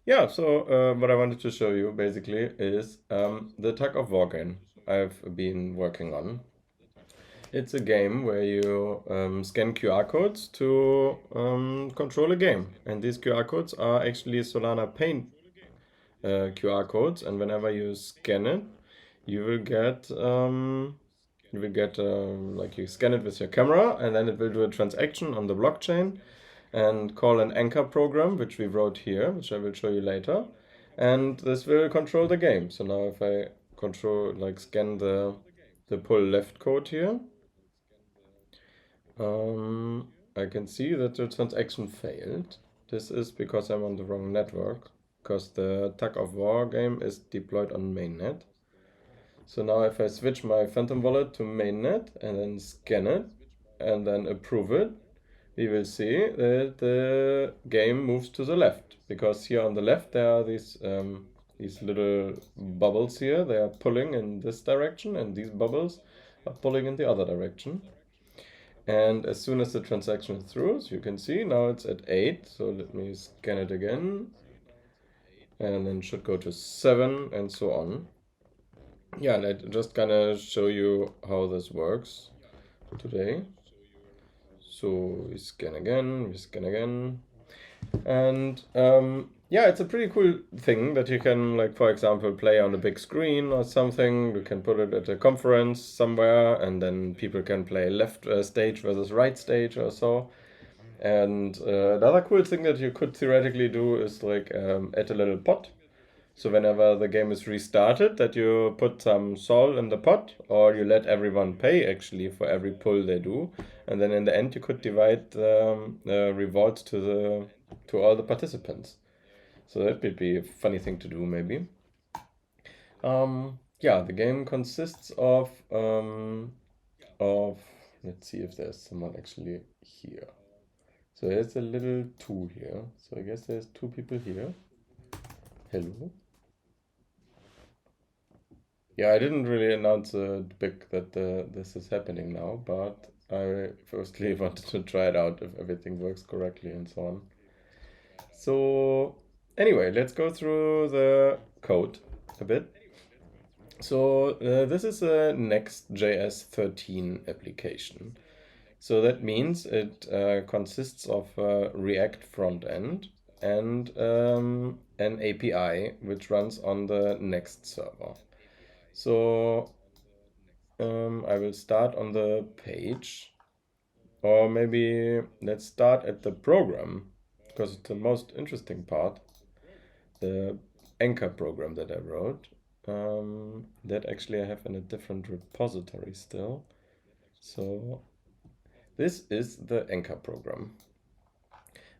Yeah, so what I wanted to show you basically is the tug of war game I've been working on. It's a game where you scan QR codes to control a game. And these QR codes are actually Solana Pay QR codes. And whenever you scan it, you will get like you scan it with your camera, and then it will do a transaction on the blockchain and call an anchor program, which we wrote here, which I will show you later. And this will control the game. So now if I scan the pull left code here, I can see that the transaction failed. This is because I'm on the wrong network, because the tug of war game is deployed on mainnet. So now if I switch my Phantom wallet to mainnet and then scan it and then approve it, we will see that the game moves to the left, because here on the left there are these little bubbles here. They are pulling in this direction, and these bubbles are pulling in the other direction. And as soon as the transaction is through, as you can see, now it's at 8. So let me scan it again. And then should go to 7 and so on. Yeah, and I just gonna show you how this works today. So we scan again. And yeah, it's a pretty cool thing that you can, like, for example, play on a big screen or something. You can put it at a conference somewhere, and then people can play left stage versus right stage or so. And another cool thing that you could theoretically do is like add a little pot. So whenever the game is restarted, that you put some sol in the pot, or you let everyone pay actually for every pull they do, and then in the end you could divide the rewards to all the participants. So that would be a funny thing to do, maybe. Yeah, the game consists of let's see if there's someone actually here. So there's a little 2 here. So I guess there's 2 people here. Hello. Yeah, I didn't really announce big that this is happening now, but I firstly wanted to try it out if everything works correctly and so on. So anyway, let's go through the code a bit. So this is a NextJs 13 application. So that means it consists of a React front end and an API which runs on the Next server. So I will start on the page, or maybe let's start at the program, because it's the most interesting part, the anchor program that I wrote. That actually I have in a different repository still. So this is the anchor program.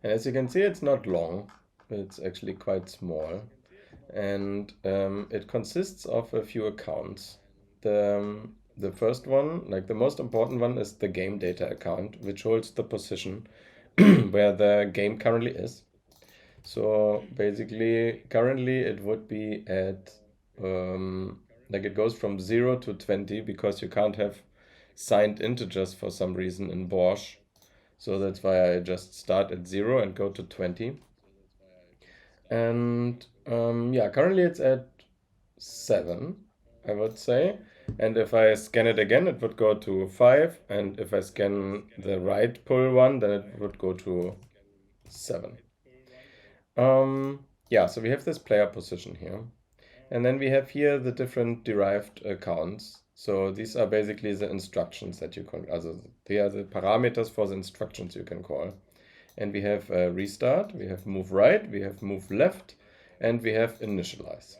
And as you can see, it's not long. It's actually quite small. And it consists of a few accounts. The first one, like the most important one, is the game data account, which holds the position where the game currently is. So basically, currently it would be at, like it goes from 0 to 20, because you can't have signed integers for some reason in Borscht. So that's why I just start at 0 and go to 20. And yeah, currently it's at 7, I would say. And if I scan it again, it would go to 5. And if I scan the right pull one, then it would go to 7. Yeah, so we have this player position here. And then we have here the different derived accounts. So these are basically the instructions that you can, also they are the parameters for the instructions you can call. And we have restart, we have move right, we have move left, and we have initialize.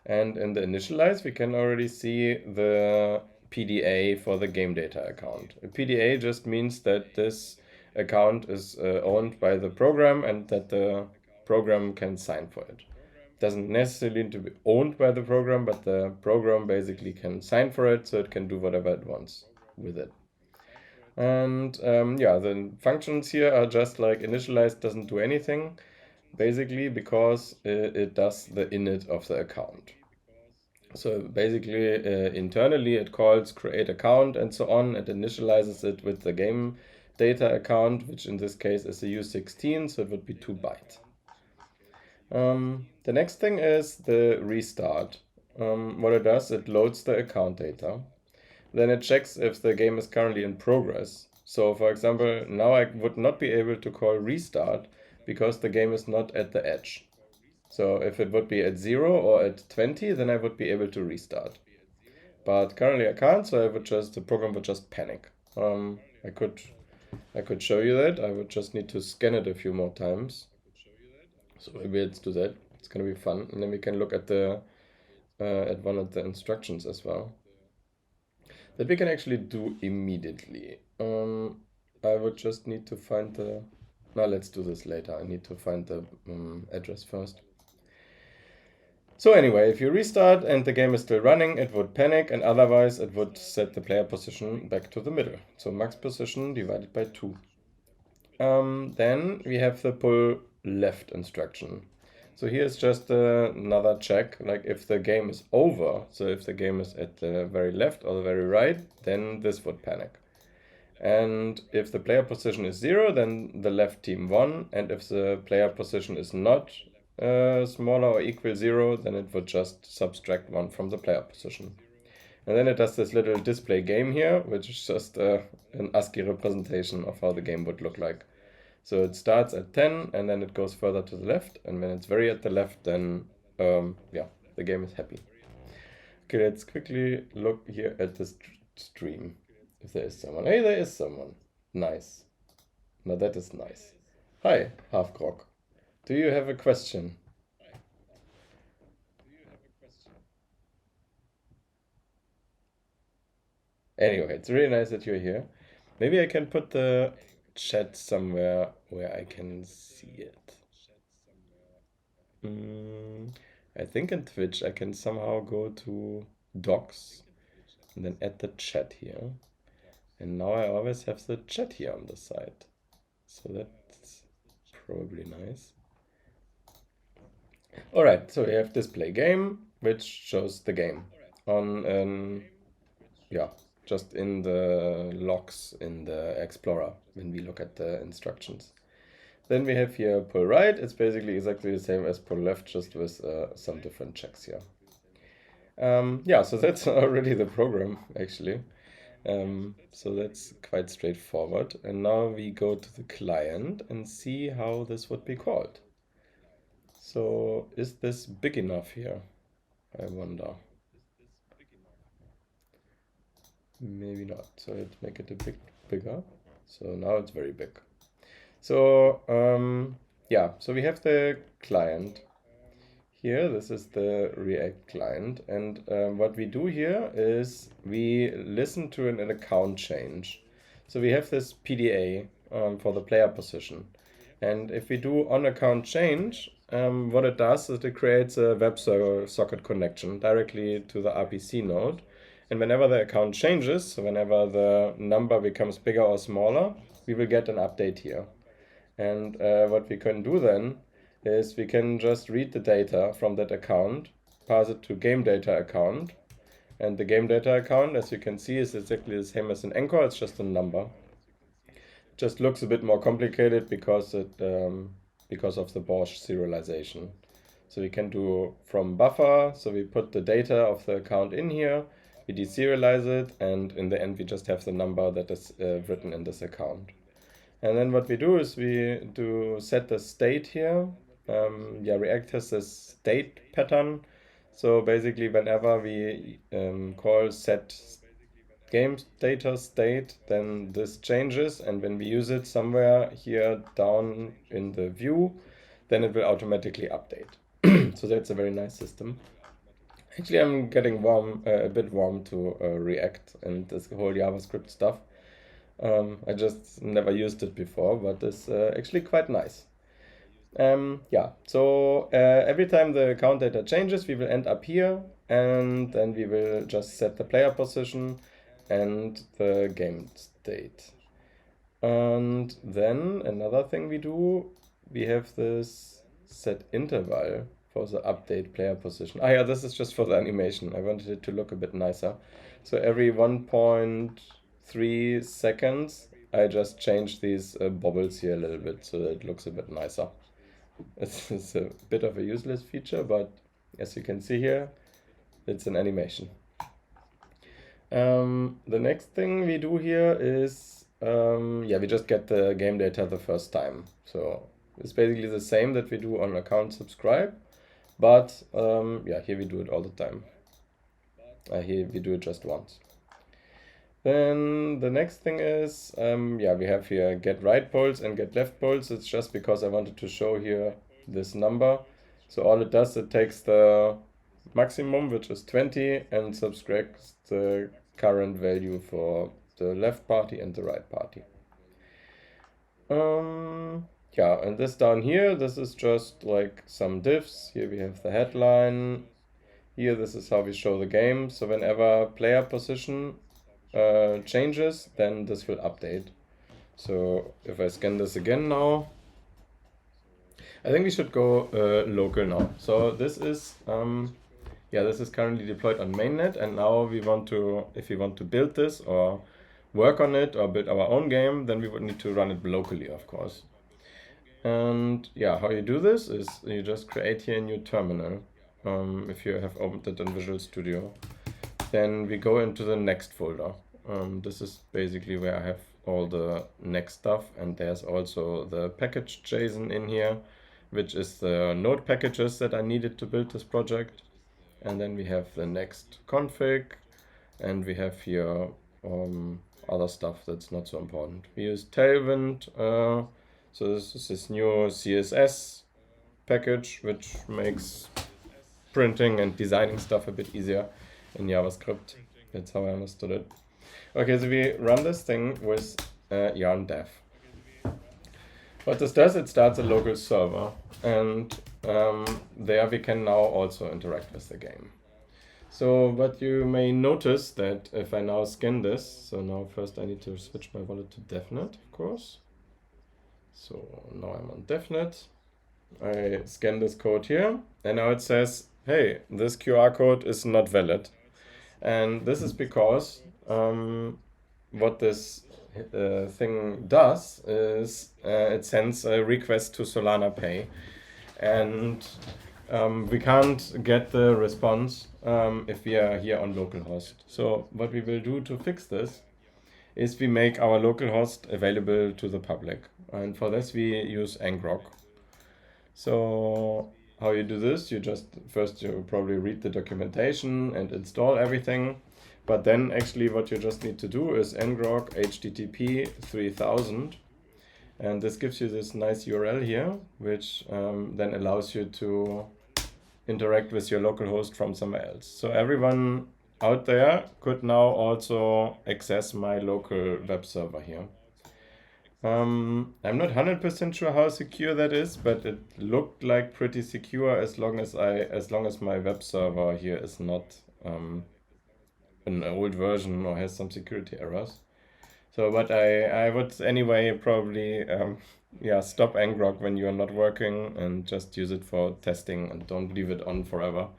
And in the initialize, we can already see the PDA for the game data account. A PDA just means that this account is owned by the program and that the program can sign for it. Doesn't necessarily need to be owned by the program, but the program basically can sign for it, so it can do whatever it wants with it. And yeah, the functions here are just like initialize doesn't do anything, basically because it does the init of the account. So basically, internally it calls create account and so on. It initializes it with the game data account, which in this case is a U16, so it would be 2 bytes. The next thing is the restart. What it does, it loads the account data. Then it checks if the game is currently in progress. So for example, now I would not be able to call restart because the game is not at the edge. So if it would be at 0 or at 20, then I would be able to restart. But currently I can't, so the program would just panic. I could show you that. I would just need to scan it a few more times. So maybe let's do that. It's gonna be fun, and then we can look at at one of the instructions as well. That we can actually do immediately. I would just need to find the. No, let's do this later. I need to find the address first. So anyway, if you restart and the game is still running, it would panic, and otherwise it would set the player position back to the middle. So max position divided by 2. Then we have the pull left instruction. So here's just another check, like if the game is over, so if the game is at the very left or the very right, then this would panic. And if the player position is 0, then the left team won, and if the player position is not smaller or equal 0, then it would just subtract 1 from the player position. And then it does this little display game here, which is just an ASCII representation of how the game would look like. So it starts at 10 and then it goes further to the left, and when it's very at the left, then yeah, the game is happy. Okay, let's quickly look here at the stream. If there is someone. Hey, there is someone. Nice. Now that is nice. Hi, Half Grog. Do you have a question? Anyway, it's really nice that you're here. Maybe I can put the chat somewhere where I can see it. I think in Twitch I can somehow go to docs and then add the chat here. And now I always have the chat here on the side. So that's probably nice. Alright, so we have display game, which shows the game on, yeah, just in the logs in the Explorer when we look at the instructions. Then we have here pull right. It's basically exactly the same as pull left, just with some different checks here. Yeah, so that's already the program, actually. So that's quite straightforward. And now we go to the client and see how this would be called. So is this big enough here? I wonder. Maybe not. So let's make it a bit bigger. So now it's very big. So yeah, so we have the client here. This is the React client, and what we do here is we listen to an account change. So we have this PDA for the player position, and if we do on account change, what it does is it creates a WebSocket connection directly to the RPC node. And whenever the account changes, so whenever the number becomes bigger or smaller, we will get an update here. And what we can do then is we can just read the data from that account, pass it to game data account. And the game data account, as you can see, is exactly the same as an anchor. It's just a number. Just looks a bit more complicated because of the Bosch serialization. So we can do from buffer. So we put the data of the account in here, we deserialize it, and in the end we just have the number that is written in this account. And then what we do is we do set the state here. Yeah, React has this state pattern. So basically, whenever we call set game data state, then this changes, and when we use it somewhere here down in the view, then it will automatically update. So that's a very nice system. Actually, I'm getting a bit warm to React and this whole JavaScript stuff. I just never used it before, but it's actually quite nice. Yeah, so every time the account data changes, we will end up here, and then we will just set the player position and the game state. And then another thing we do, we have this set interval for the update player position. Ah, yeah, this is just for the animation. I wanted it to look a bit nicer. So every 1.3 seconds, I just change these bubbles here a little bit so that it looks a bit nicer. It's a bit of a useless feature, but as you can see here, it's an animation. The next thing we do here is, yeah, we just get the game data the first time. So it's basically the same that we do on account subscribe, but yeah, here we do it all the time. Here we do it just once. Then the next thing is, yeah, we have here get right poles and get left poles. It's just because I wanted to show here this number. So all it does, it takes the maximum, which is 20, and subtracts the current value for the left party and the right party. Yeah, and this down here, this is just like some diffs. Here we have the headline. Here, this is how we show the game. So whenever player position changes, then this will update. So if I scan this again now, I think we should go local now. So this is, yeah, this is currently deployed on mainnet, and now we want to, if we want to build this or work on it or build our own game, then we would need to run it locally, of course. And yeah, how you do this is you just create here a new terminal. If you have opened it in Visual Studio, then we go into the next folder. This is basically where I have all the next stuff, and there's also the package JSON in here, which is the node packages that I needed to build this project. And then we have the next config, and we have here other stuff that's not so important. We use Tailwind, so this is this new CSS package, which makes printing and designing stuff a bit easier in JavaScript. That's how I understood it. Okay, so we run this thing with yarn dev. What this does, it starts a local server, and there we can now also interact with the game. So what you may notice that if I now scan this, so now first I need to switch my wallet to DevNet, of course. So now I'm on DevNet. I scan this code here, and now it says, hey, this QR code is not valid. And this is because what this thing does is it sends a request to SolanaPay, and we can't get the response if we are here on localhost. So what we will do to fix this is we make our localhost available to the public, and for this we use ngrok. So how you do this, you just first you probably read the documentation and install everything, but then actually what you just need to do is ngrok http 3000, and this gives you this nice URL here, which then allows you to interact with your localhost from somewhere else. So everyone out there could now also access my local web server here. I'm not 100% sure how secure that is, but it looked like pretty secure as long as my web server here is not an old version or has some security errors. So, but I would anyway probably yeah, stop ngrok when you are not working and just use it for testing and don't leave it on forever.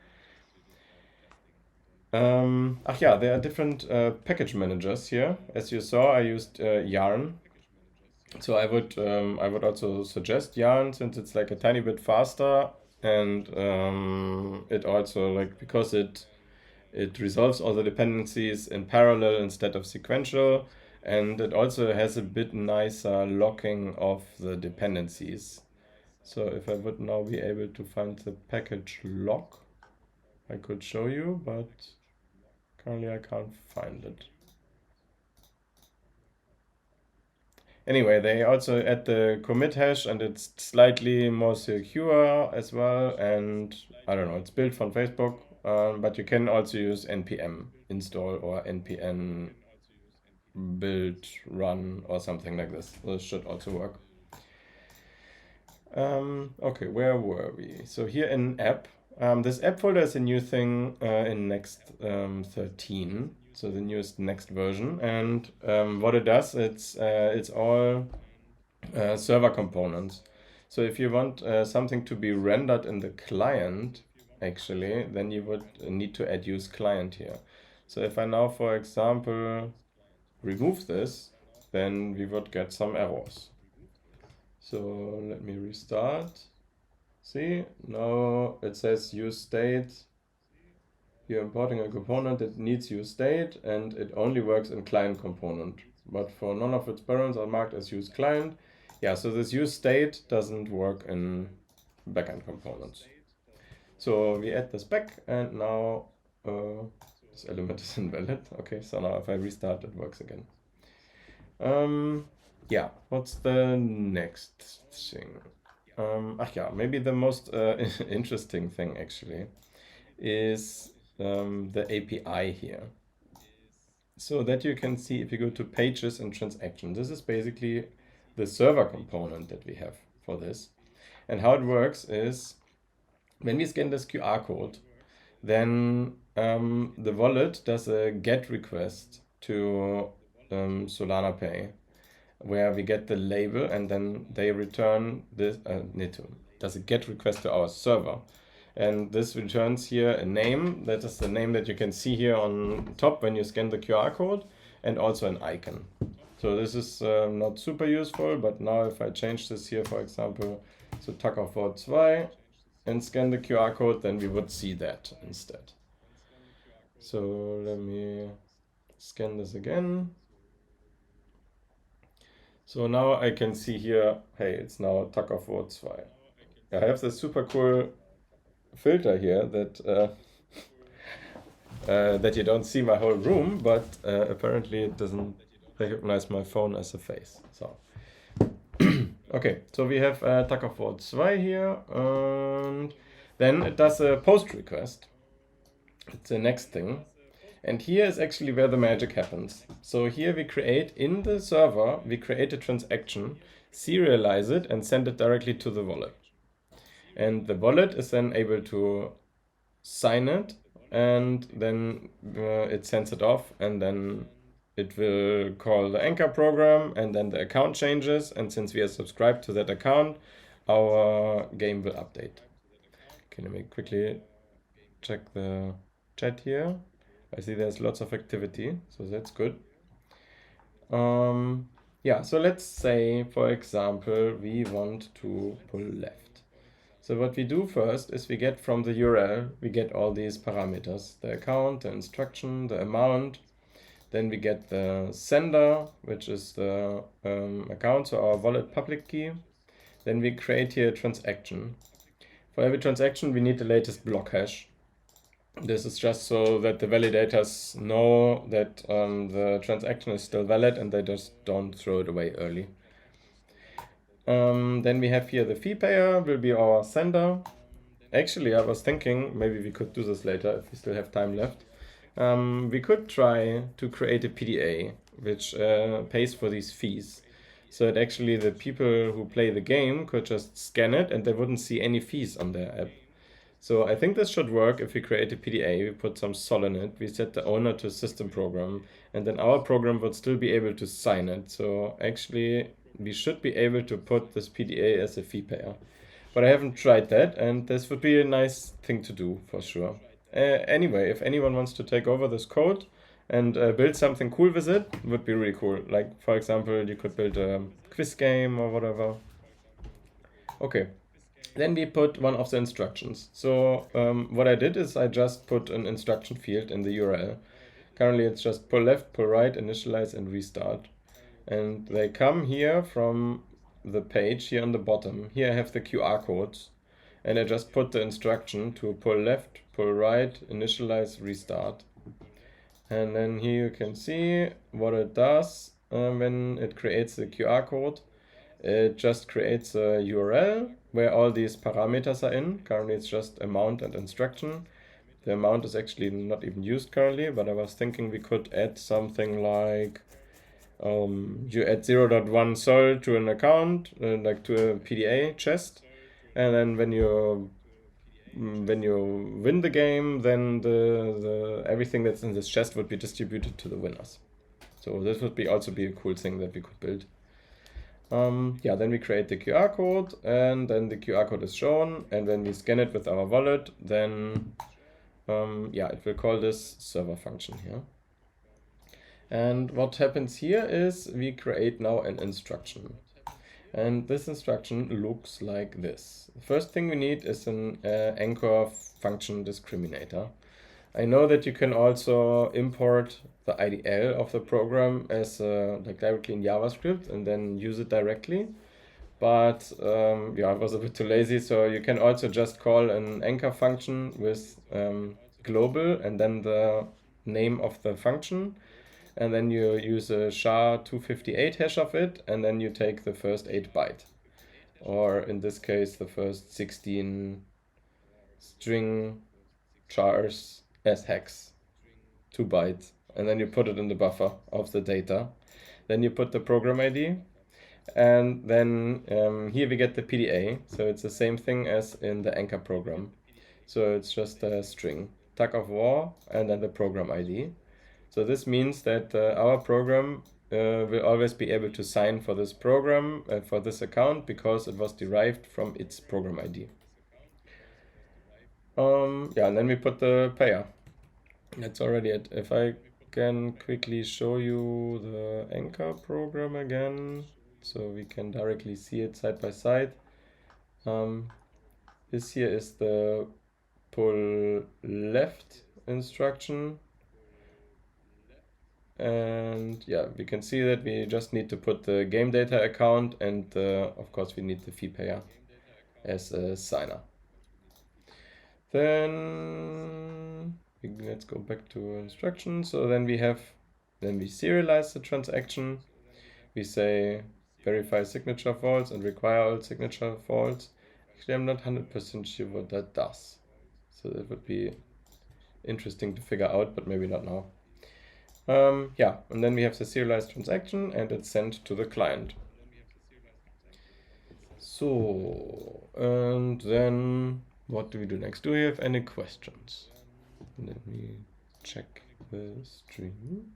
Yeah, there are different package managers here. As you saw, I used Yarn. So I would also suggest Yarn, since it's like a tiny bit faster, and it also, like, because it resolves all the dependencies in parallel instead of sequential, and it also has a bit nicer locking of the dependencies. So if I would now be able to find the package lock, I could show you, but currently I can't find it. Anyway, they also add the commit hash, and it's slightly more secure as well. And I don't know, it's built from Facebook, but you can also use npm install or npm build run or something like this. This should also work. Okay, where were we? So here in app, this app folder is a new thing in Next 13. So the newest Next version, and what it does, it's all server components. So if you want something to be rendered in the client, actually, then you would need to add use client here. So if I now, for example, remove this, then we would get some errors. So let me restart. See, now it says use state. You're importing a component that needs use state, and it only works in client component. But for none of its parents are marked as use client. Yeah, so this use state doesn't work in backend components. So we add this back, and now this element is invalid. Okay, so now if I restart, it works again. Yeah, what's the next thing? Yeah, maybe the most interesting thing actually is the API here. So that you can see if you go to pages and transactions. This is basically the server component that we have for this. And how it works is when we scan this QR code, then the wallet does a GET request to SolanaPay, where we get the label, and then they return this, does a GET request to our server. And this returns here a name. That is the name that you can see here on top when you scan the QR code, and also an icon. So this is not super useful, but now if I change this here, for example, so Tackerford2 and scan the QR code, then we would see that instead. So let me scan this again. So now I can see here, hey, it's now Tackerford2. I have this super cool filter here that that you don't see my whole room, but apparently it doesn't recognize my phone as a face. So okay, so we have Tackerford2 here, and then it does a post request. It's the next thing. And here is actually where the magic happens. So here we create, in the server, we create a transaction, serialize it, and send it directly to the wallet. And the wallet is then able to sign it, and then it sends it off, and then it will call the anchor program, and then the account changes, and since we are subscribed to that account, our game will update. Okay, let me quickly check the chat here. I see there's lots of activity, so that's good. Yeah, so let's say, for example, we want to pull left. So what we do first is we get from the URL, we get all these parameters, the account, the instruction, the amount. Then we get the sender, which is the account, so our wallet public key. Then we create here a transaction. For every transaction, we need the latest block hash. This is just so that the validators know that the transaction is still valid and they just don't throw it away early. Then we have here the fee payer will be our sender. Actually, I was thinking maybe we could do this later if we still have time left. We could try to create a PDA which pays for these fees. So that actually the people who play the game could just scan it and they wouldn't see any fees on their app. So I think this should work if we create a PDA, we put some sol in it, we set the owner to system program, and then our program would still be able to sign it. So actually we should be able to put this PDA as a fee payer. But I haven't tried that, and this would be a nice thing to do for sure. Anyway, if anyone wants to take over this code and build something cool with it, would be really cool. Like, for example, you could build a quiz game or whatever. Okay. Then we put one of the instructions. So what I did is I just put an instruction field in the URL. Currently it's just pull left, pull right, initialize, and restart. And they come here from the page here on the bottom. Here I have the QR codes. And I just put the instruction to pull left, pull right, initialize, restart. And then here you can see what it does when it creates the QR code. It just creates a URL where all these parameters are in. Currently it's just amount and instruction. The amount is actually not even used currently, but I was thinking we could add something like you add 0.1 sol to an account, like to a PDA chest, and then when you win the game, then the everything that's in this chest would be distributed to the winners. So this would be also be a cool thing that we could build. Yeah, then we create the QR code, and then the QR code is shown, and when we scan it with our wallet, then yeah, it will call this server function here. And what happens here is we create now an instruction. And this instruction looks like this. The first thing we need is an anchor function discriminator. I know that you can also import the IDL of the program as like directly in JavaScript and then use it directly. But yeah, I was a bit too lazy, so you can also just call an anchor function with global and then the name of the function, and then you use a SHA-258 hash of it, and then you take the first 8 byte, or in this case the first 16 string chars as hex, 2 bytes, and then you put it in the buffer of the data. Then you put the program ID, and then here we get the PDA, so it's the same thing as in the anchor program. So it's just a string, tug of war, and then the program ID. So this means that our program will always be able to sign for this program, for this account, because it was derived from its program ID. Yeah, and then we put the payer. That's already it. If I can quickly show you the anchor program again, so we can directly see it side by side. This here is the pull left instruction. And yeah, we can see that we just need to put the game data account, and of course we need the fee payer as a signer. Then let's go back to instructions. So then we serialize the transaction. We say verify signature false and require all signature false. Actually, I'm not 100% sure what that does. So that would be interesting to figure out, but maybe not now. Yeah, and then we have the serialized transaction, and it's sent to the client. So, and then what do we do next? Do we have any questions? Let me check the stream.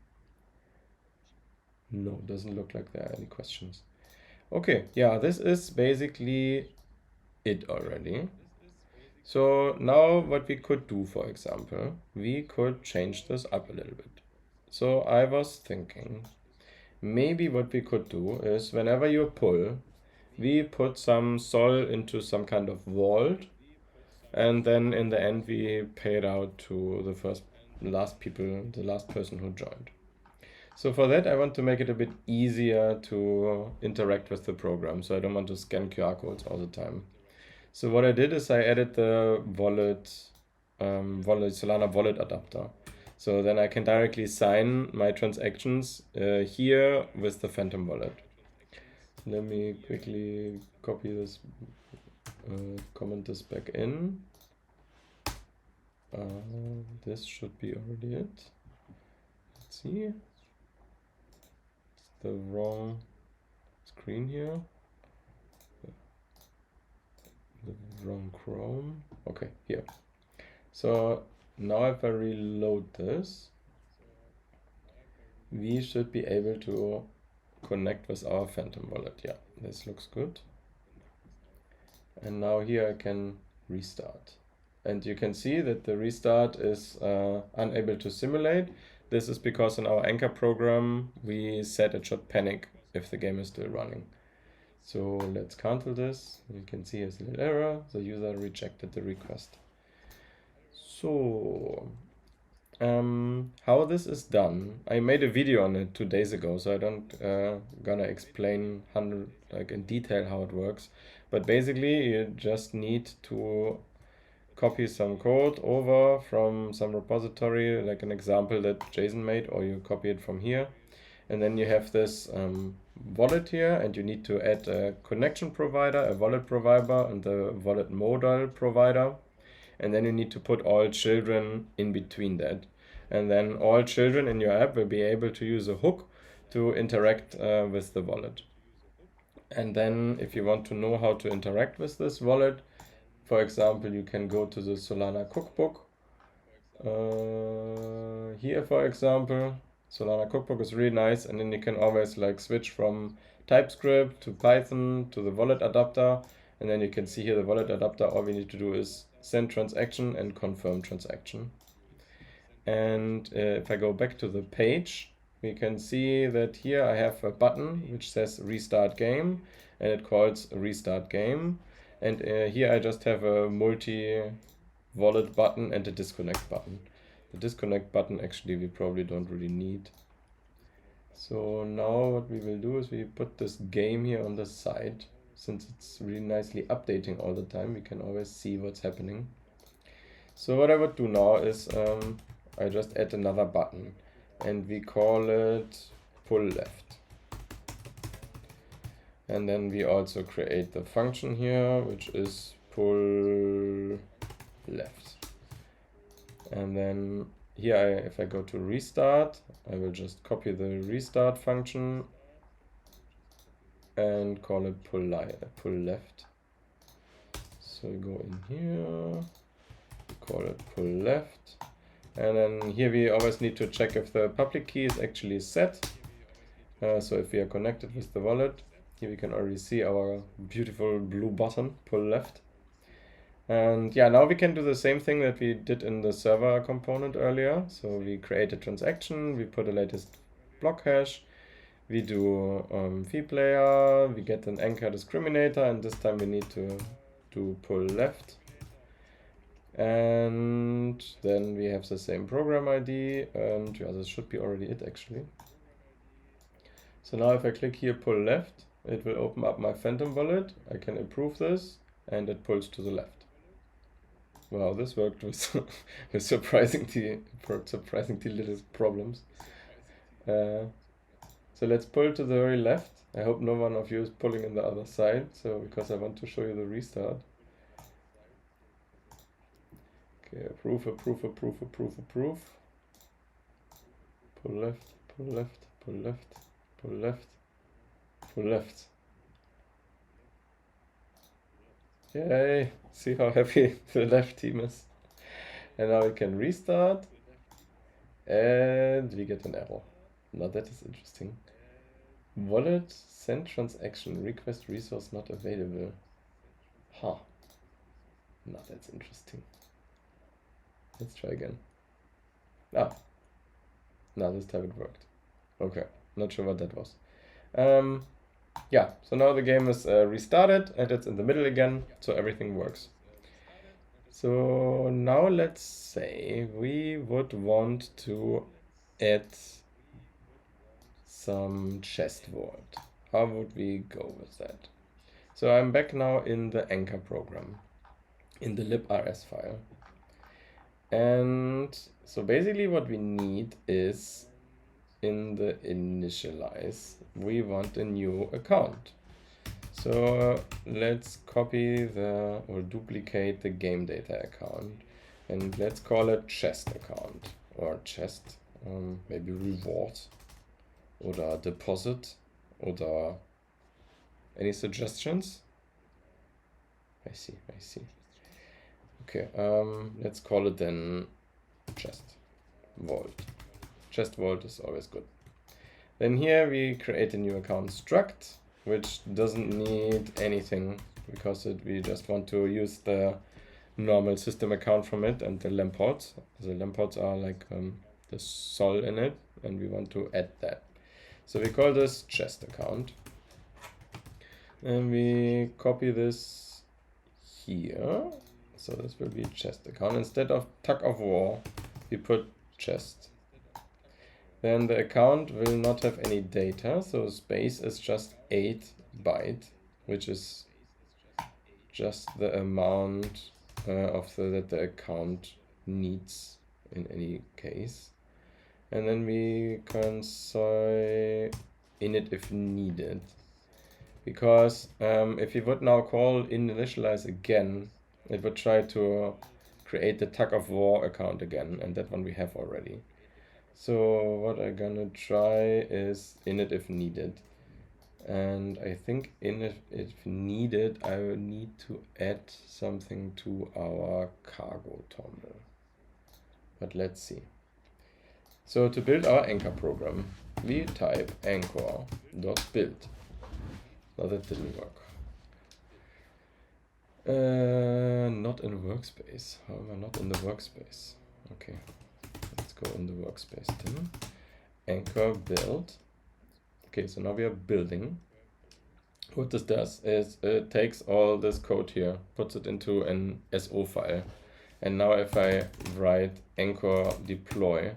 No, doesn't look like there are any questions. Okay, yeah, this is basically it already. So now what we could do, for example, we could change this up a little bit. So I was thinking, maybe what we could do is whenever you pull, we put some sol into some kind of vault, and then in the end we pay it out to the last person who joined. So for that I want to make it a bit easier to interact with the program, so I don't want to scan QR codes all the time. So what I did is I added the Solana wallet adapter. So then I can directly sign my transactions here with the Phantom wallet. Let me quickly copy this, comment this back in. This should be already it. Let's see. It's the wrong screen here. The wrong Chrome. Okay, here. So now if I reload this, we should be able to connect with our Phantom wallet. Yeah, this looks good. And now here I can restart. And you can see that the restart is unable to simulate. This is because in our anchor program we said it should panic if the game is still running. So let's cancel this. You can see here's a little error. The user rejected the request. So how this is done, I made a video on it 2 days ago, so I don't gonna explain in detail how it works. But basically you just need to copy some code over from some repository, like an example that Jason made, or you copy it from here. And then you have this wallet here, and you need to add a connection provider, a wallet provider, and the wallet modal provider. And then you need to put all children in between that. And then all children in your app will be able to use a hook to interact with the wallet. And then if you want to know how to interact with this wallet, for example, you can go to the Solana Cookbook. Here, for example, Solana Cookbook is really nice, and then you can always like switch from TypeScript to Python to the wallet adapter, and then you can see here the wallet adapter. All we need to do is send transaction and confirm transaction. And if I go back to the page, we can see that here I have a button which says restart game, and it calls restart game. And here I just have a multi-wallet button and a disconnect button. The disconnect button actually we probably don't really need. So now what we will do is we put this game here on the side. Since it's really nicely updating all the time, we can always see what's happening. So what I would do now is I just add another button and we call it pull left. And then we also create the function here, which is pull left. And then here, if I go to restart, I will just copy the restart function and call it pull left. So we go in here, we call it pull left. And then here we always need to check if the public key is actually set. So if we are connected with the wallet, here we can already see our beautiful blue button, pull left. And yeah, now we can do the same thing that we did in the server component earlier. So we create a transaction, we put the latest block hash, we do fee player, we get an anchor discriminator, and this time we need to do pull left. And then we have the same program ID, and yeah, this should be already it actually. So now if I click here pull left, it will open up my Phantom wallet. I can approve this, and it pulls to the left. Wow, this worked with, with surprisingly little problems. So let's pull to the very left. I hope no one of you is pulling in the other side, so because I want to show you the restart. Okay, approve. Pull left, pull left, pull left, pull left, pull left. Yay! See how happy the left team is. And now we can restart. And we get an error. Now that is interesting. Wallet send transaction request resource not available. Huh. Now that's interesting. Let's try again. Ah. Now this time it worked. Okay. Not sure what that was. Yeah, so now the game is restarted and it's in the middle again, so everything works. So now let's say we would want to add some chest vault. How would we go with that? So I'm back now in the anchor program, in the librs file. And so basically what we need is in the initialize, we want a new account. So let's copy or duplicate the game data account and let's call it chest account or chest, maybe reward or deposit or any suggestions? I see. Okay, let's call it then chest vault. Chest vault is always good. Then here we create a new account struct, which doesn't need anything because we just want to use the normal system account from it and the lamp ports. The lamp ports are like the sol in it, and we want to add that. So we call this chest account. And we copy this here. So this will be chest account. Instead of tug of war, we put chest. Then the account will not have any data, so space is just 8 byte, which is just the amount that the account needs in any case. And then we can say init if needed, because if we would now call initialize again, it would try to create the tug of war account again, and that one we have already. So what I'm gonna try is init if needed. And I think init if needed, I will need to add something to our cargo terminal. But let's see. So to build our anchor program, we type anchor.build. Now that didn't work. Not in workspace. However, not in the workspace. Okay. Let's go in the workspace then. anchor build. Okay, so now we are building. What this does is it takes all this code here, puts it into an SO file. And now if I write anchor deploy,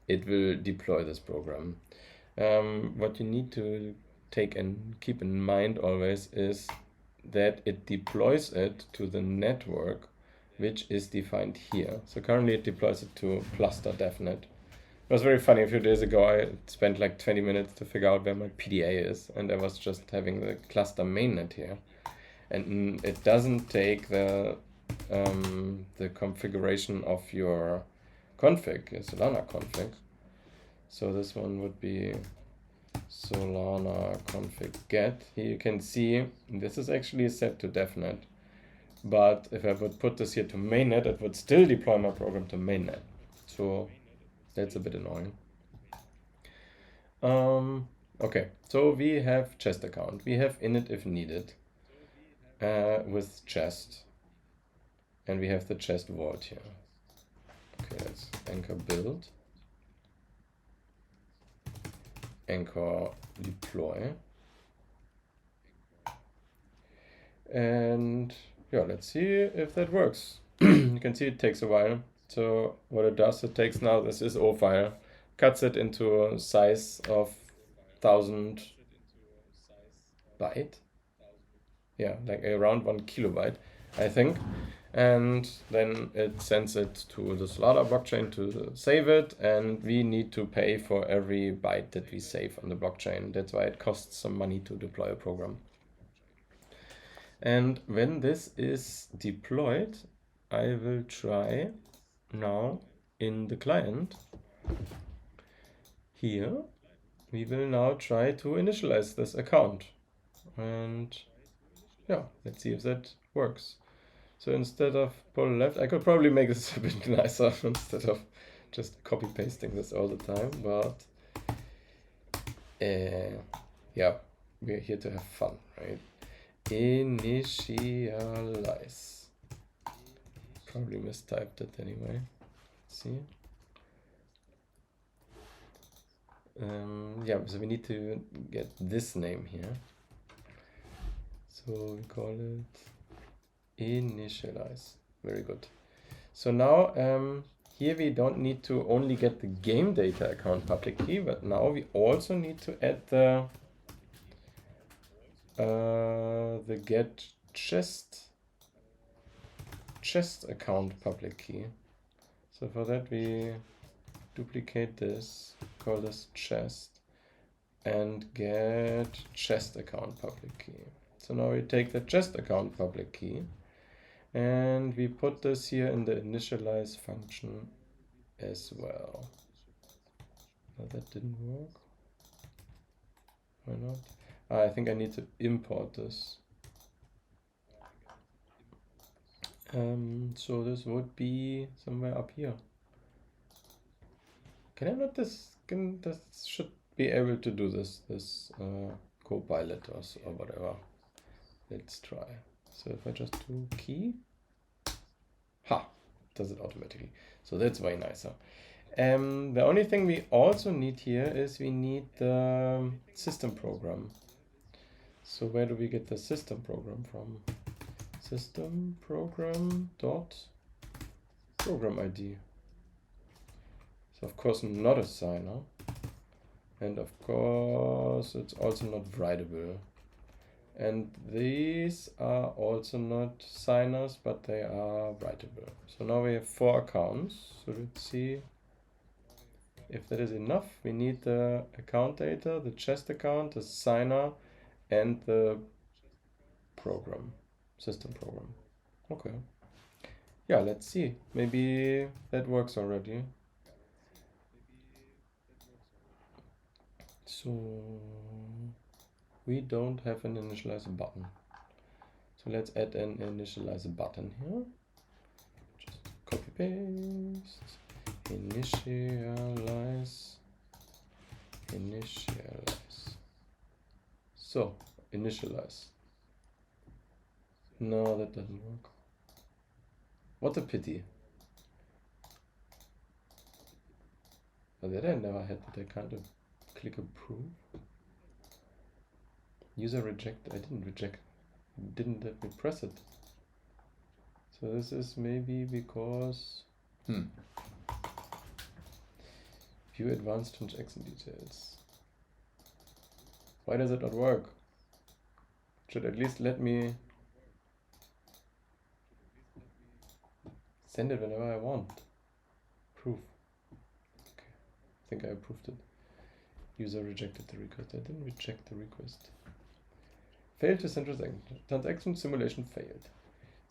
it will deploy this program. What you need to take and keep in mind always is that it deploys it to the network, which is defined here. So currently it deploys it to cluster devnet. It was very funny. A few days ago, I spent like 20 minutes to figure out where my PDA is, and I was just having the cluster mainnet here. And it doesn't take the configuration of your config, your Solana config. So this one would be Solana config get. Here you can see this is actually set to devnet. But if I would put this here to mainnet, it would still deploy my program to mainnet. So that's a bit annoying. Okay, so we have chest account. We have init if needed with chest. And we have the chest vault here. Okay, let's anchor build. Anchor deploy. And yeah, let's see if that works. You can see it takes a while. So what it does, it takes now this SO file, cuts it into a size of 1000 byte. Yeah, like around 1 kilobyte, I think. And then it sends it to the Solana blockchain to save it, and we need to pay for every byte that we save on the blockchain. That's why it costs some money to deploy a program. And when this is deployed, I will try now in the client. Here, we will now try to initialize this account. And yeah, let's see if that works. So instead of pull left, I could probably make this a bit nicer instead of just copy pasting this all the time, but yeah, we're here to have fun, right? Initialize. Probably mistyped it anyway. Let's see. Yeah, so we need to get this name here. So we call it initialize. Very good. So now here we don't need to only get the game data account public key, but now we also need to add the get chest account public key. So for that we duplicate this, call this chest, and get chest account public key. So now we take the chest account public key and we put this here in the initialize function as well. No, that didn't work. Why not? I think I need to import this. So this would be somewhere up here. Can I not this should be able to do this Copilot or whatever. Let's try. So if I just do key, does it automatically. So that's way nicer. The only thing we also need here is we need the system program. So where do we get the system program from? System program dot program ID. So of course not a signer. And of course it's also not writable. And these are also not signers, but they are writable. So now we have 4 accounts. So let's see if that is enough. We need the account data, the chest account, the signer, and the program, system program. Okay. Yeah, let's see. Maybe that works already. So we don't have an initialize button. So let's add an initialize button here. Just copy paste. Initialize. So initialize. No, that doesn't work. What a pity. But that I never had, that I can't click approve. User reject, I didn't reject, didn't let me press it. So this is maybe because, view advanced transaction details. Why does it not work? Should at least let me send it whenever I want. Proof. Okay, I think I approved it. User rejected the request. I didn't reject the request. Failed to send transaction. Transaction simulation failed.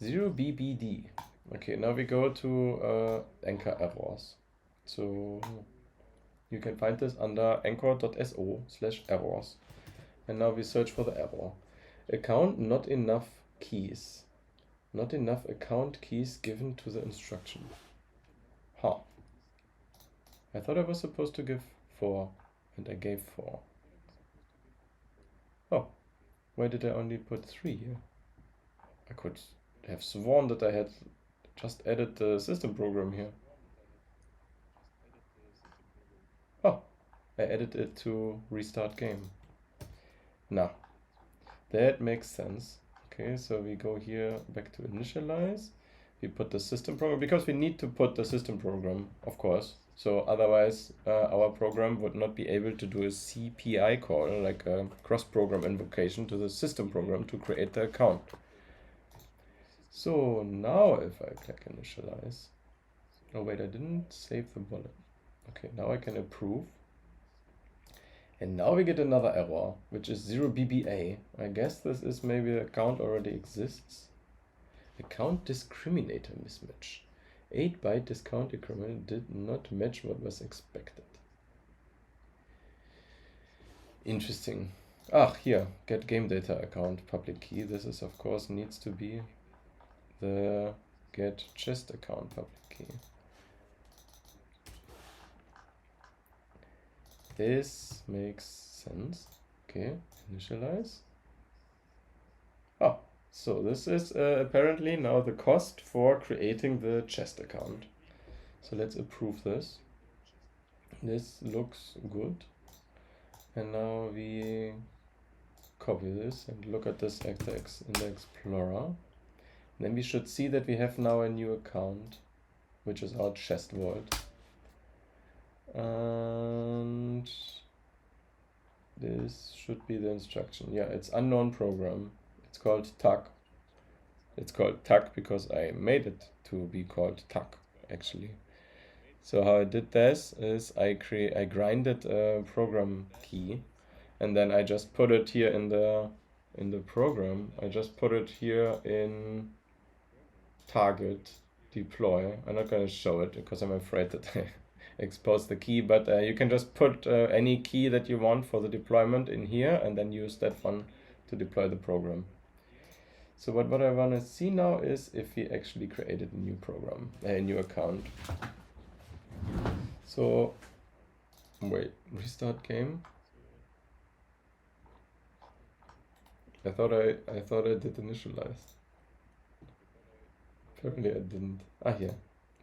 0BBD. Okay, now we go to anchor errors. So you can find this under anchor.so/errors. And now we search for the error. Account not enough keys. Not enough account keys given to the instruction. Huh. I thought I was supposed to give 4, and I gave 4. Oh, why did I only put 3 here? I could have sworn that I had just added the system program here. Oh, I added it to restart game. Now, that makes sense. Okay, so we go here back to initialize. We put the system program, because we need to put the system program, of course. So otherwise, our program would not be able to do a CPI call, like a cross-program invocation to the system program to create the account. So now if I click initialize, oh wait, I didn't save the wallet. Okay, now I can approve. And now we get another error, which is 0BBA. I guess this is maybe the account already exists. Account discriminator mismatch. 8-byte discount increment did not match what was expected. Interesting. Ah, here, get game data account public key. This is, of course, needs to be the get chest account public key. This makes sense. Okay, initialize. Oh, so this is apparently now the cost for creating the chest account. So let's approve this. This looks good. And now we copy this and look at this in the Explorer. Then we should see that we have now a new account, which is our chest vault. And this should be the instruction. Yeah, it's unknown program. It's called TAC. It's called TAC because I made it to be called TAC, actually. So how I did this is I grinded a program key, and then I just put it here in the program. I just put it here in target deploy. I'm not going to show it because I'm afraid that I expose the key, but you can just put any key that you want for the deployment in here and then use that one to deploy the program. So what I want to see now is if we actually created a new program, a new account. So wait, restart game. I thought I did initialize. Apparently I didn't. Ah, here,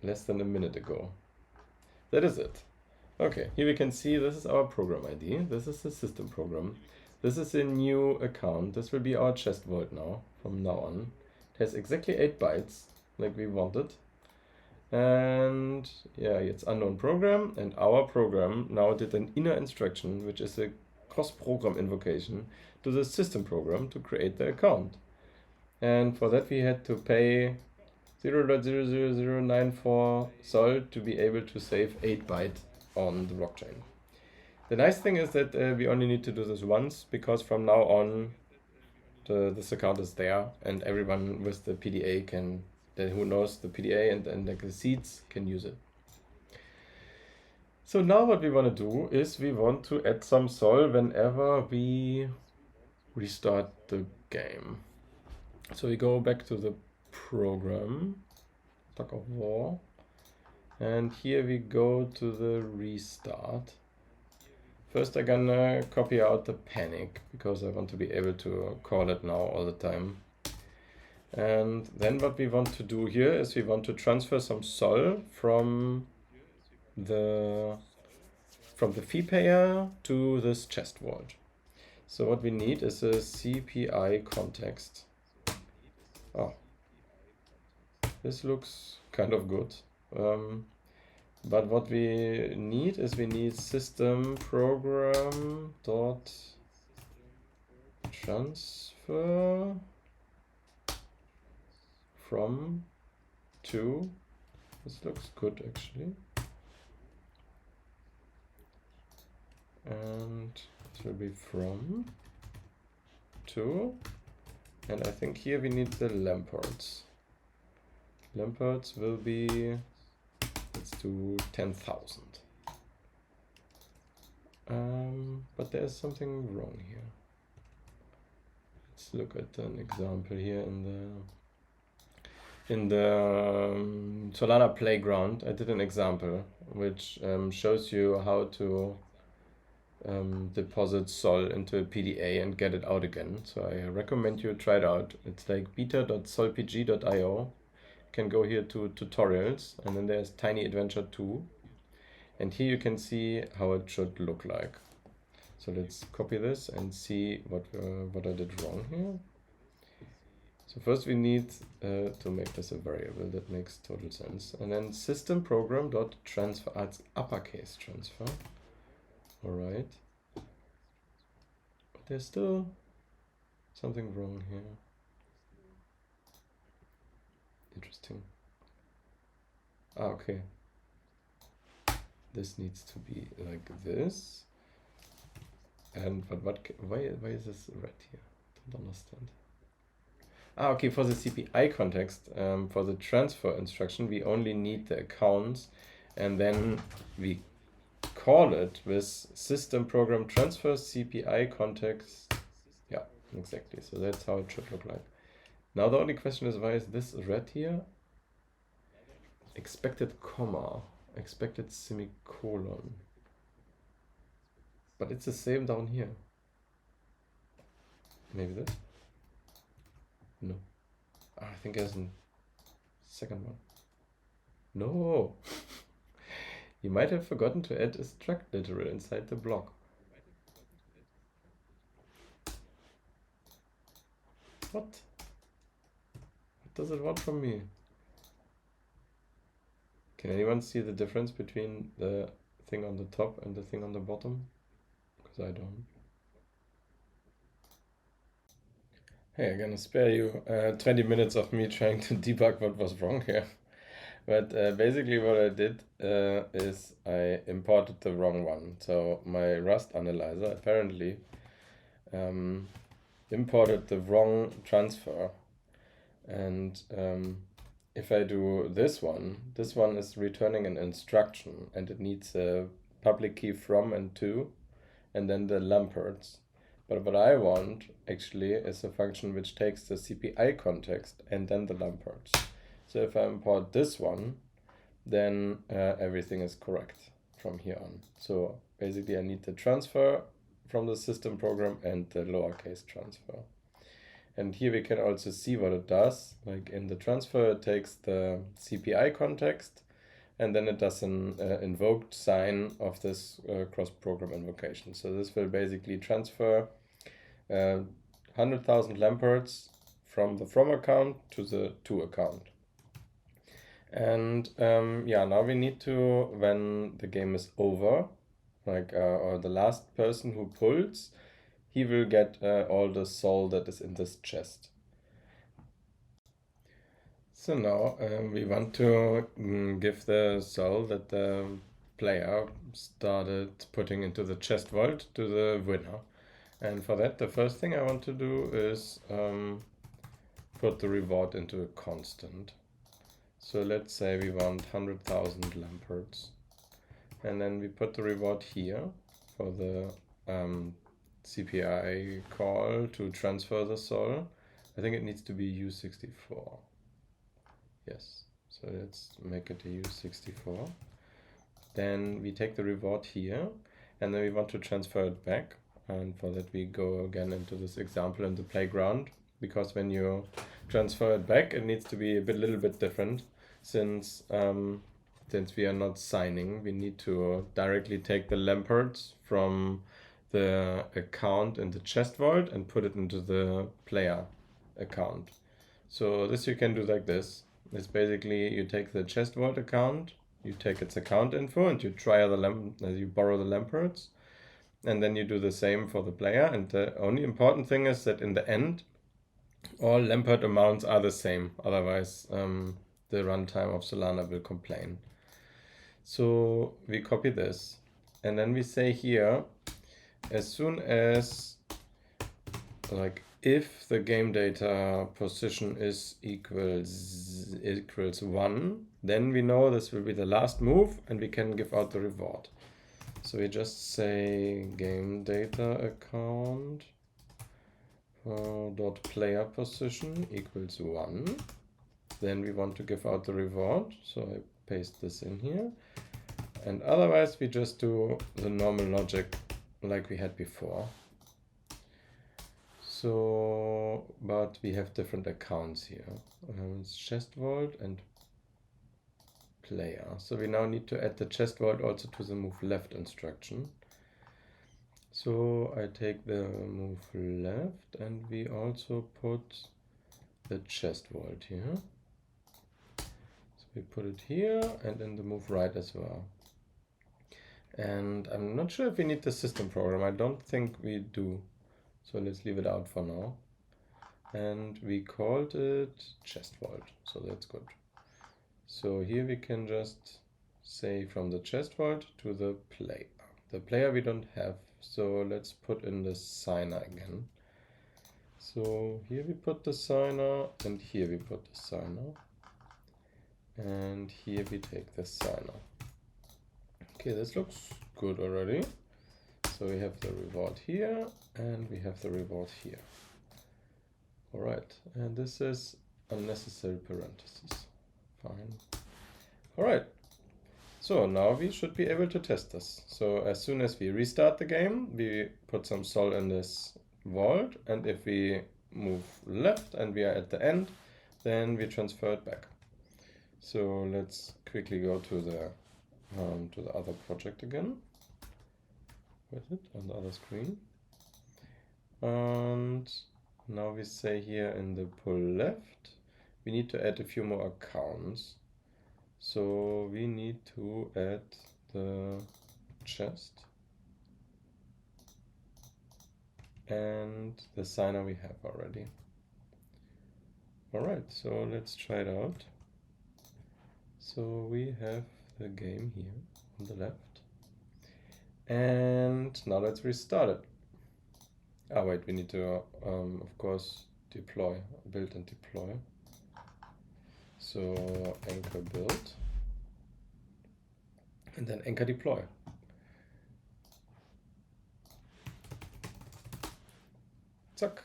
less than a minute ago. That is it. Okay, here we can see this is our program ID. This is the system program. This is a new account. This will be our chest vault now, from now on. It has exactly 8 bytes, like we wanted. And yeah, it's unknown program. And our program now did an inner instruction, which is a cross-program invocation to the system program to create the account. And for that we had to pay 0.00094 Sol to be able to save 8 byte on the blockchain. The nice thing is that we only need to do this once, because from now on this account is there and everyone with the PDA who knows the PDA and like the seeds can use it. So now what we want to do is we want to add some Sol whenever we restart the game. So we go back to the program, Tug of War, and here we go to the restart. First I'm gonna copy out the panic because I want to be able to call it now all the time. And then what we want to do here is we want to transfer some Sol from the from the fee payer to this chest vault. So what we need is a CPI context. Oh, this looks kind of good. But what we need is we need system program dot transfer from to. This looks good actually. And it will be from to. And I think here we need the lamparts. Lamparts will be, let's do 10,000. But there's something wrong here. Let's look at an example here in the Solana Playground. I did an example which shows you how to deposit Sol into a PDA and get it out again. So I recommend you try it out. It's like beta.solpg.io. You can go here to tutorials, and then there's Tiny Adventure 2. And here you can see how it should look like. So let's copy this and see what I did wrong here. So first we need to make this a variable. That makes total sense. And then system program dot transfer. It's uppercase transfer. All right. But there's still something wrong here. Interesting. Ah, okay. This needs to be like this. And but why is this red here? Don't understand. Ah, okay, for the CPI context, for the transfer instruction, we only need the accounts, and then we call it with system program transfer CPI context. Yeah, exactly. So that's how it should look like. Now the only question is, why is this red here? Expected comma, expected semicolon. But it's the same down here. Maybe this? No. I think there's a second one. No. You might have forgotten to add a struct literal inside the block. What? What does it want from me? Can anyone see the difference between the thing on the top and the thing on the bottom? Because I don't. Hey, I'm gonna spare you 20 minutes of me trying to debug what was wrong here. But basically what I did is I imported the wrong one. So my Rust analyzer apparently imported the wrong transfer. And if I do this one is returning an instruction, and it needs a public key from and to, and then the lamparts. But what I want actually is a function which takes the CPI context and then the lamparts. So if I import this one, then everything is correct from here on. So basically I need the transfer from the system program and the lowercase transfer. And here we can also see what it does. Like in the transfer, it takes the CPI context, and then it does an invoked sign of this cross-program invocation. So this will basically transfer 100,000 lamparts from the from account to the to account. And yeah, now we need to, when the game is over, like or the last person who pulls, he will get all the soul that is in this chest. So now we want to give the soul that the player started putting into the chest vault to the winner. And for that, the first thing I want to do is put the reward into a constant. So let's say we want 100,000 lamparts. And then we put the reward here for the CPI call to transfer the soul. I think it needs to be U64. Yes, so let's make it a U64. Then we take the reward here, and then we want to transfer it back. And for that we go again into this example in the playground, because when you transfer it back, it needs to be a little bit different, since since we are not signing, we need to directly take the lamparts from the account in the chest vault and put it into the player account. So this you can do like this. It's basically you take the chest vault account, you take its account info, and you try you borrow the lamparts, and then you do the same for the player. And the only important thing is that in the end, all lampart amounts are the same. Otherwise, the runtime of Solana will complain. So we copy this, and then we say here, as soon as, like, if the game data position is equals 1, then we know this will be the last move and we can give out the reward. So we just say game data account dot player position equals 1. Then we want to give out the reward, so I paste this in here. And otherwise we just do the normal logic like we had before. So, but we have different accounts here. It's chest vault and player. So we now need to add the chest vault also to the move left instruction. So I take the move left and we also put the chest vault here. So we put it here and in the move right as well. And I'm not sure if we need the system program. I don't think we do. So let's leave it out for now. And we called it chest vault. So that's good. So here we can just say from the chest vault to the player. The player we don't have. So let's put in the signer again. So here we put the signer and here we put the signer. And here we take the signer. Okay, this looks good already. So we have the reward here and we have the reward here. All right, and this is unnecessary parentheses. Fine. All right, so now we should be able to test this. So as soon as we restart the game, we put some sol in this vault, and if we move left and we are at the end, then we transfer it back. So let's quickly go to the other project again. With it on the other screen. And now we say here in the pull left, we need to add a few more accounts. So we need to add the chest and the signer we have already. All right, so let's try it out. So we have the game here on the left. And now let's restart it. Oh wait, we need to, of course, build and deploy. So anchor build, and then anchor deploy. Zack.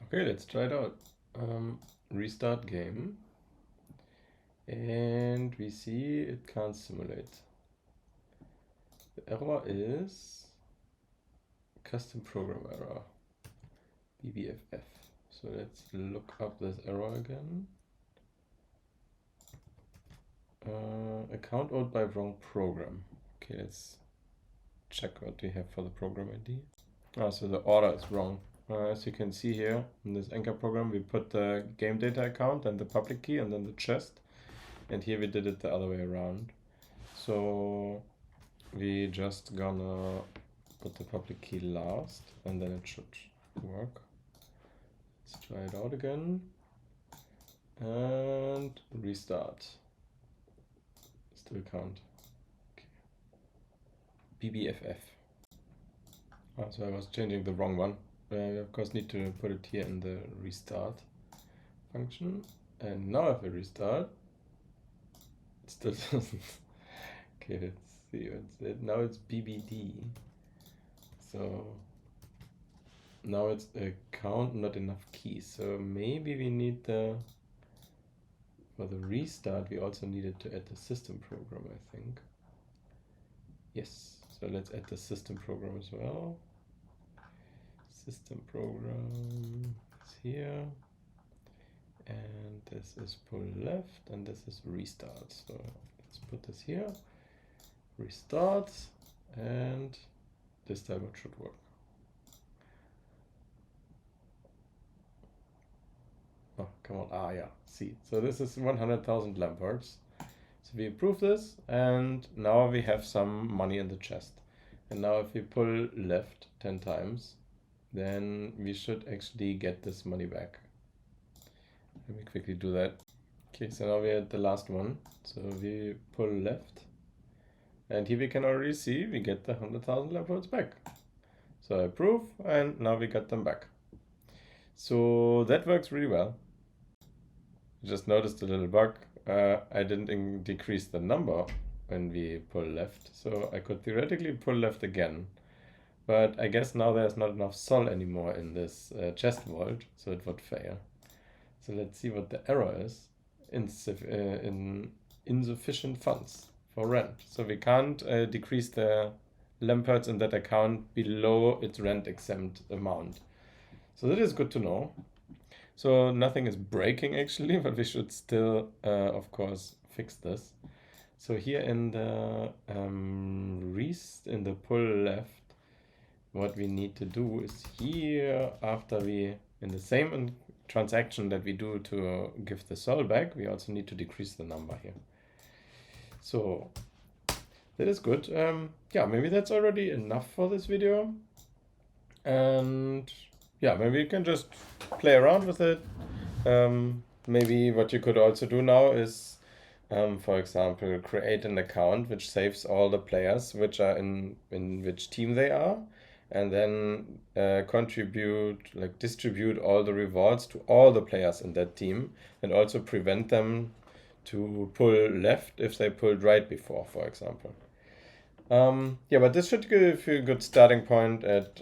Okay, let's try it out. Restart game. And we see it can't simulate. The error is custom program error, BBFF. So let's look up this error again. Account owned by wrong program. Okay, let's check what we have for the program ID. So the order is wrong. As you can see here in this anchor program, we put the game data account and the public key and then the chest. And here we did it the other way around. So we just gonna put the public key last and then it should work. Let's try it out again and restart. Still count. Okay. BBFF. So I was changing the wrong one. We of course need to put it here in the restart function. And now if I restart, it still doesn't. Okay, let's see what's it. Now it's BBD. So now it's a count, not enough keys. So maybe we need for the restart, we also needed to add the system program, I think. Yes, so let's add the system program as well. System program is here. and this is pull left, and this is restart. So let's put this here, restart, and this time it should work. Oh, come on, yeah, see. So this is 100,000 lamparts. So we approve this, and now we have some money in the chest. And now if we pull left 10 times, then we should actually get this money back. Let me quickly do that. Okay, so now we're at the last one. So we pull left, and here we can already see we get the 100,000 lamparts back. So I approve, and now we got them back. So that works really well. Just noticed a little bug. I didn't decrease the number when we pull left, so I could theoretically pull left again. But I guess now there's not enough sol anymore in this chest vault, so it would fail. So let's see what the error is. Insufficient funds for rent. So we can't decrease the lamparts in that account below its rent exempt amount. So that is good to know. So nothing is breaking actually, but we should still, of course, fix this. So here in the in the pull left, what we need to do is here, after we, in the same transaction that we do to give the sol back, we also need to decrease the number here. So that is good. Yeah, maybe that's already enough for this video. And yeah, maybe you can just play around with it. Maybe what you could also do now is, for example, create an account which saves all the players which are in which team they are, and then distribute all the rewards to all the players in that team, and also prevent them to pull left if they pulled right before, for example. Yeah, but this should give you a good starting point at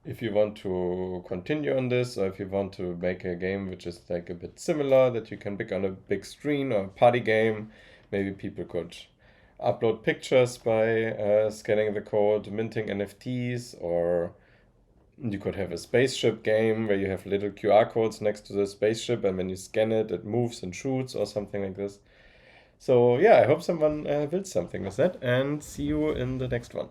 if you want to continue on this, or if you want to make a game which is like a bit similar that you can pick on a big screen, or a party game. Maybe people could upload pictures by scanning the code, minting NFTs, or you could have a spaceship game where you have little QR codes next to the spaceship, and when you scan it, it moves and shoots or something like this. So yeah, I hope someone builds something with that, and see you in the next one.